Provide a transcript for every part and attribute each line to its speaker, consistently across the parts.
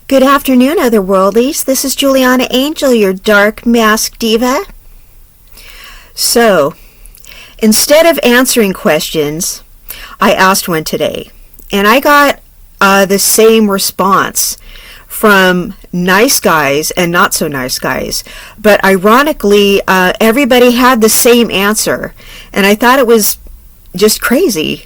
Speaker 1: Good afternoon, otherworldlies. This is Juliana Angel, your dark mask diva. So, instead of answering questions, I asked one today, and I got the same response from nice guys and not so nice guys. But ironically, everybody had the same answer, and I thought it was just crazy.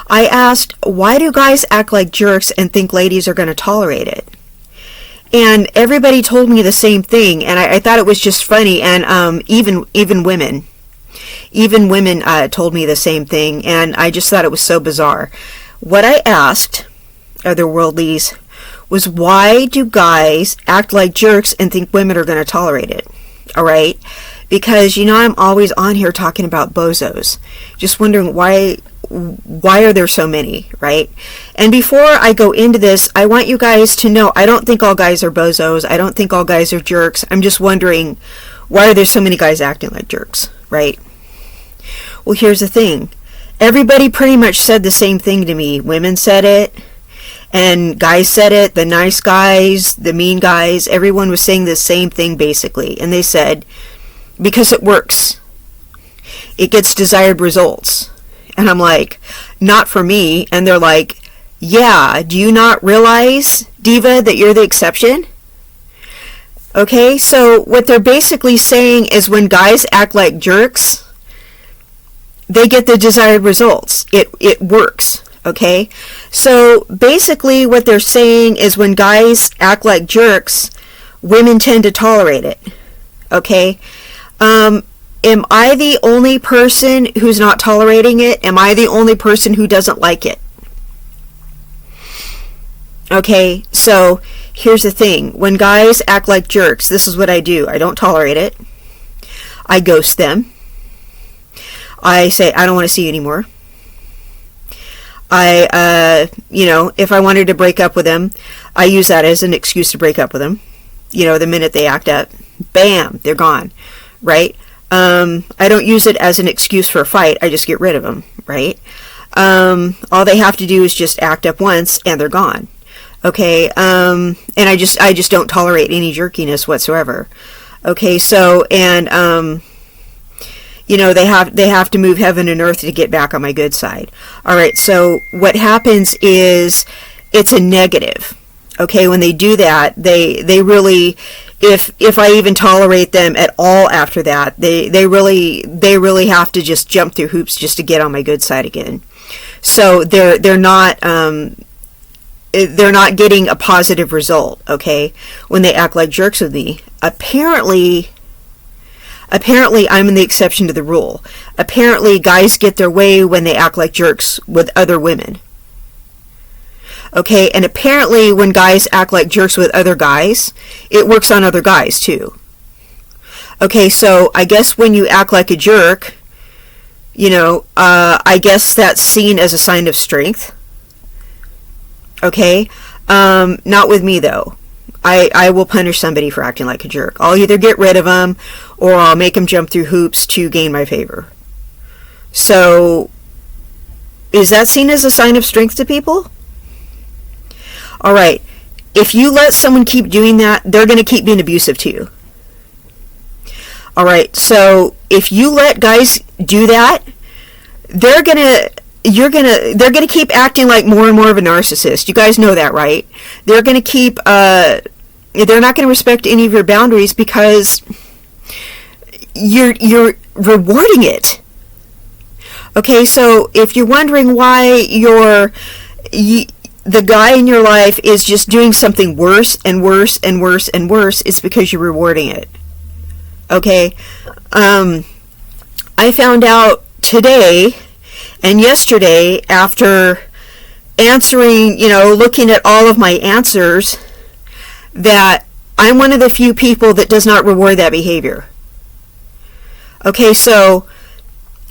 Speaker 1: I asked, why do guys act like jerks and think ladies are going to tolerate it? And everybody told me the same thing, and I thought it was just funny. And even women told me the same thing, and I just thought it was so bizarre. What I asked otherworldlies was, why do guys act like jerks and think women are going to tolerate it? All right, because I'm always on here talking about bozos, just wondering why are there so many, right? And before I go into this, I want you guys to know I don't think all guys are bozos. I don't think all guys are jerks. I'm just wondering, why are there so many guys acting like jerks, right? Well, here's the thing. Everybody pretty much said the same thing to me. Women said it, and guys said it, the nice guys, the mean guys, everyone was saying the same thing basically. And they said, because it works. It gets desired results. And I'm like, not for me. And they're like, yeah, do you not realize, diva, that you're the exception? Okay, so what they're basically saying is when guys act like jerks, they get the desired results. It works, okay? So basically what they're saying is when guys act like jerks, women tend to tolerate it, okay? Am I the only person who's not tolerating it? Am I the only person who doesn't like it? Okay, so here's the thing. When guys act like jerks, this is what I do. I don't tolerate it. I ghost them. I say, I don't want to see you anymore. If I wanted to break up with them, I use that as an excuse to break up with them. The minute they act up, bam, they're gone, right? I don't use it as an excuse for a fight. I just get rid of them, right? All they have to do is just act up once and they're gone. Okay. And I just don't tolerate any jerkiness whatsoever. Okay. So, and, they have to move heaven and earth to get back on my good side. All right. So what happens is it's a negative. Okay. When they do that, they really, if I even tolerate them at all after that, they really have to just jump through hoops just to get on my good side again. So they're not getting a positive result, okay, when they act like jerks with me. Apparently I'm the exception to the rule. Apparently guys get their way when they act like jerks with other women. Okay, and apparently when guys act like jerks with other guys, it works on other guys too. Okay, so I guess when you act like a jerk, I guess that's seen as a sign of strength. Okay, not with me though. I will punish somebody for acting like a jerk. I'll either get rid of them or I'll make them jump through hoops to gain my favor. So, is that seen as a sign of strength to people? All right, if you let someone keep doing that, they're going to keep being abusive to you. All right, so if you let guys do that, they're going to keep acting like more and more of a narcissist. You guys know that, right? They're going to keep they're not going to respect any of your boundaries because you're rewarding it. Okay, so if you're wondering why the guy in your life is just doing something worse and worse and worse and worse, it's because you're rewarding it. Okay? I found out today and yesterday after answering, looking at all of my answers, that I'm one of the few people that does not reward that behavior. Okay, so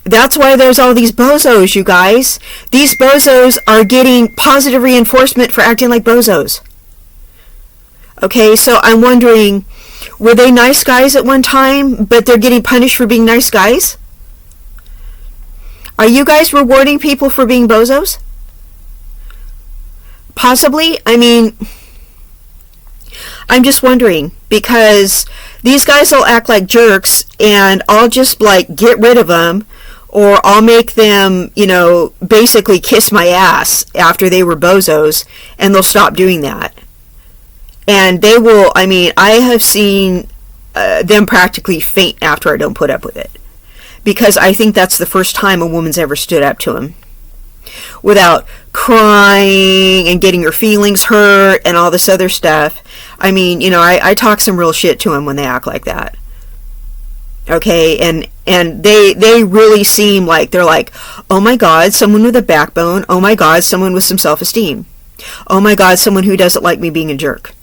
Speaker 1: that's why there's all these bozos, you guys. These bozos are getting positive reinforcement for acting like bozos. Okay, so I'm wondering, were they nice guys at one time, but they're getting punished for being nice guys? Are you guys rewarding people for being bozos? Possibly. I mean, I'm just wondering, because these guys will act like jerks, and I'll just like get rid of them, or I'll make them, basically kiss my ass after they were bozos, and they'll stop doing that. And they will, I have seen them practically faint after I don't put up with it. Because I think that's the first time a woman's ever stood up to him without crying and getting her feelings hurt and all this other stuff. I talk some real shit to them when they act like that. Okay, and they really seem like they're like, oh my God, someone with a backbone. Oh my God, someone with some self-esteem. Oh my God, someone who doesn't like me being a jerk.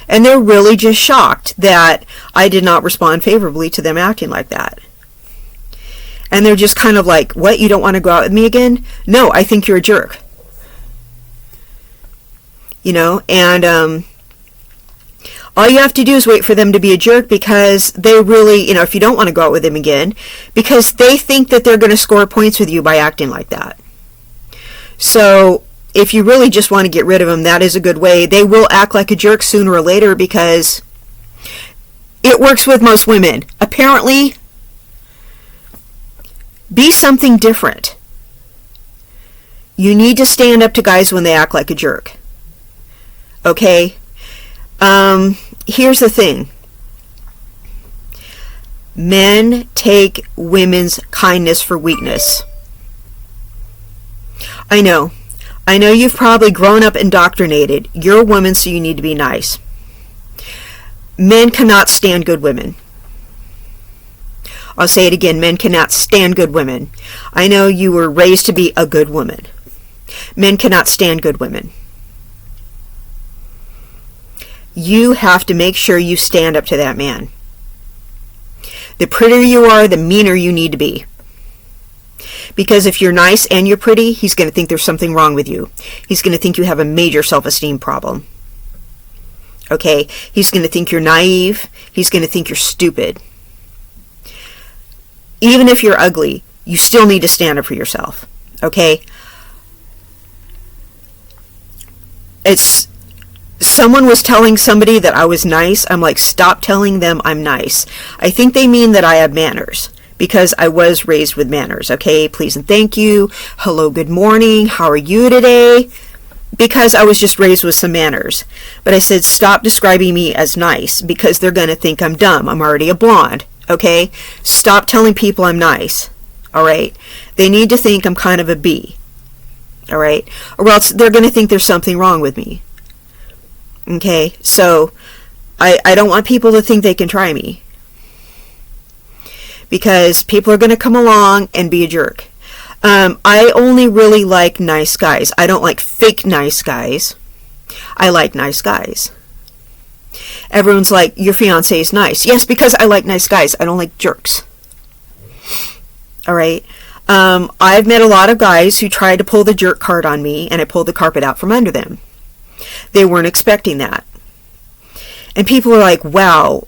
Speaker 1: And they're really just shocked that I did not respond favorably to them acting like that. And they're just kind of like, what, you don't want to go out with me again? No, I think you're a jerk. And all you have to do is wait for them to be a jerk, because they really, if you don't want to go out with them again, because they think that they're going to score points with you by acting like that. So if you really just want to get rid of them, that is a good way. They will act like a jerk sooner or later, because it works with most women. Apparently, be something different. You need to stand up to guys when they act like a jerk. Okay? Here's the thing. Men take women's kindness for weakness. I know you've probably grown up indoctrinated. You're a woman, so you need to be nice. Men cannot stand good women. I'll say it again. Men cannot stand good women. I know you were raised to be a good woman. Men cannot stand good women. You have to make sure you stand up to that man. The prettier you are, the meaner you need to be. Because if you're nice and you're pretty, he's going to think there's something wrong with you. He's going to think you have a major self-esteem problem. Okay? He's going to think you're naive. He's going to think you're stupid. Even if you're ugly, you still need to stand up for yourself. Okay? Someone was telling somebody that I was nice. I'm like, stop telling them I'm nice. I think they mean that I have manners, because I was raised with manners. Okay, please and thank you. Hello, good morning. How are you today? Because I was just raised with some manners. But I said, stop describing me as nice, because they're going to think I'm dumb. I'm already a blonde. Okay? Stop telling people I'm nice. Alright? They need to think I'm kind of a B. Alright? Or else they're going to think there's something wrong with me. Okay? So, I don't want people to think they can try me. Because people are going to come along and be a jerk. I only really like nice guys. I don't like fake nice guys. I like nice guys. Everyone's like, your fiancé is nice. Yes, because I like nice guys. I don't like jerks. Alright? I've met a lot of guys who tried to pull the jerk card on me, and I pulled the carpet out from under them. They weren't expecting that. And people are like, wow,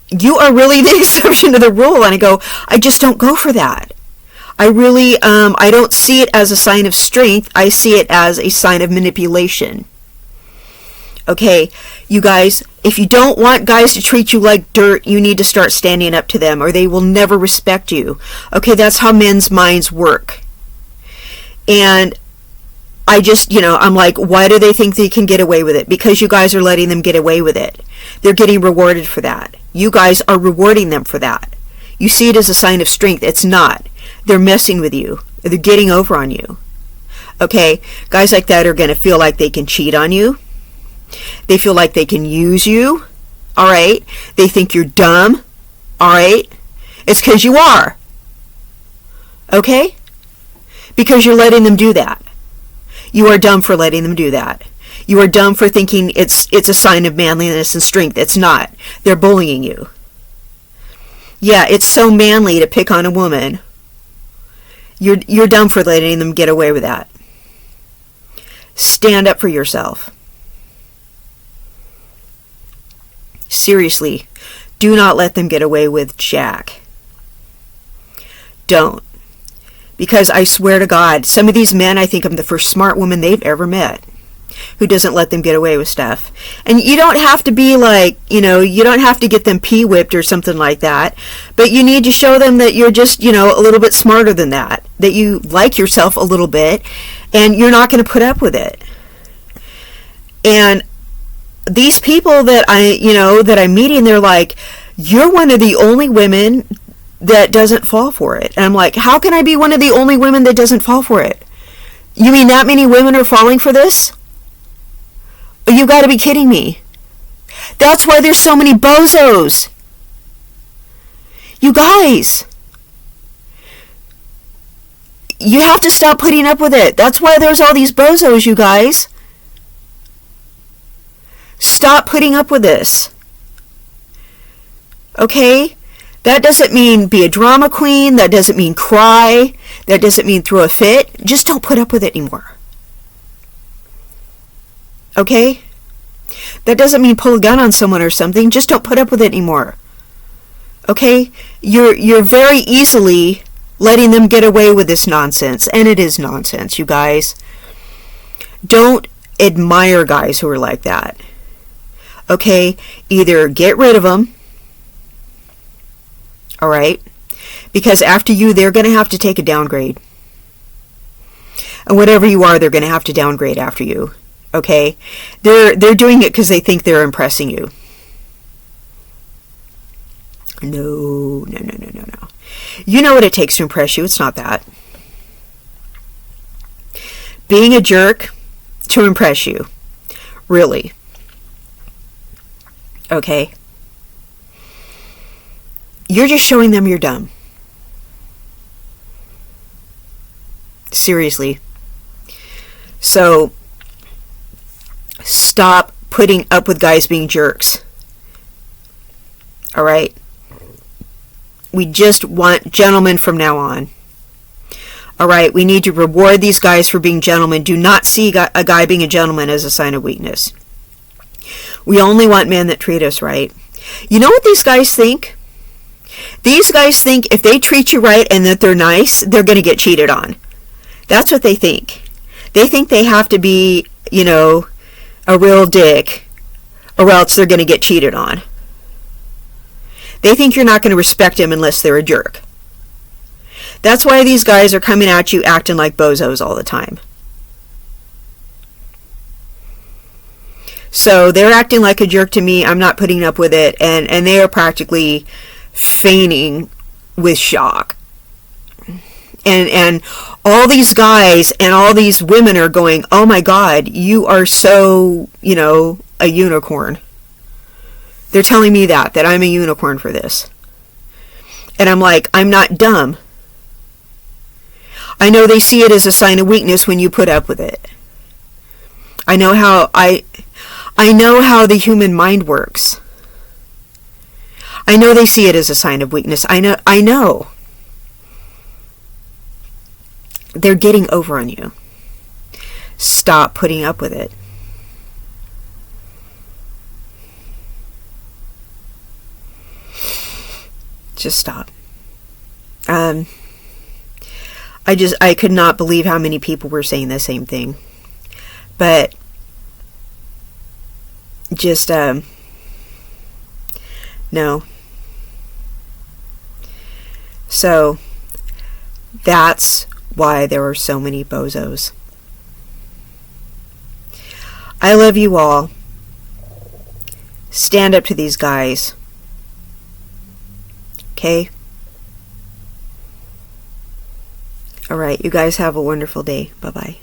Speaker 1: you are really the exception to the rule. And I go, I just don't go for that. I really, I don't see it as a sign of strength. I see it as a sign of manipulation. Okay, you guys, if you don't want guys to treat you like dirt, you need to start standing up to them, or they will never respect you. Okay, that's how men's minds work. And I just, I'm like, why do they think they can get away with it? Because you guys are letting them get away with it. They're getting rewarded for that. You guys are rewarding them for that. You see it as a sign of strength. It's not. They're messing with you. They're getting over on you. Okay, guys like that are going to feel like they can cheat on you. They feel like they can use you. Alright? They think you're dumb. Alright? It's because you are. Okay? Because you're letting them do that. You are dumb for letting them do that. You are dumb for thinking it's a sign of manliness and strength. It's not. They're bullying you. Yeah, it's so manly to pick on a woman. You're dumb for letting them get away with that. Stand up for yourself. Seriously, do not let them get away with jack. Don't. Because I swear to God, some of these men, I think I'm the first smart woman they've ever met. who doesn't let them get away with stuff. And you don't have to be like, you don't have to get them pee-whipped or something like that, but you need to show them that you're just, a little bit smarter than that you like yourself a little bit, and you're not going to put up with it. And these people that I'm meeting, they're like, you're one of the only women that doesn't fall for it. And I'm like, how can I be one of the only women that doesn't fall for it? You mean that many women are falling for this? You got to be kidding me. That's why there's so many bozos. You guys, you have to stop putting up with it. That's why there's all these bozos, you guys. Stop putting up with this. Okay? That doesn't mean be a drama queen. That doesn't mean cry. That doesn't mean throw a fit. Just don't put up with it anymore. Okay? That doesn't mean pull a gun on someone or something. Just don't put up with it anymore. Okay? You're very easily letting them get away with this nonsense. And it is nonsense, you guys. Don't admire guys who are like that. Okay? Either get rid of them. Alright? Because after you, they're going to have to take a downgrade. And whatever you are, they're going to have to downgrade after you. Okay? They're doing it because they think they're impressing you. No. You know what it takes to impress you. It's not that. Being a jerk to impress you. Really. Okay? You're just showing them you're dumb. Seriously. So, stop putting up with guys being jerks. Alright? We just want gentlemen from now on. Alright? We need to reward these guys for being gentlemen. Do not see a guy being a gentleman as a sign of weakness. We only want men that treat us right. You know what these guys think? These guys think if they treat you right and that they're nice, they're going to get cheated on. That's what they think. They think they have to be, a real dick, or else they're going to get cheated on. They think you're not going to respect them unless they're a jerk. That's why these guys are coming at you acting like bozos all the time. So they're acting like a jerk to me. I'm not putting up with it. And they are practically feigning with shock. And all these guys and all these women are going, oh my God, you are so, a unicorn. They're telling me that I'm a unicorn for this. And I'm like, I'm not dumb. I know they see it as a sign of weakness when you put up with it. I know how the human mind works. I know they see it as a sign of weakness. I know. They're getting over on you. Stop putting up with it. Just stop. I could not believe how many people were saying the same thing. But just no. So that's why there are so many bozos. I love you all. Stand up to these guys. Okay? Alright, you guys have a wonderful day. Bye-bye.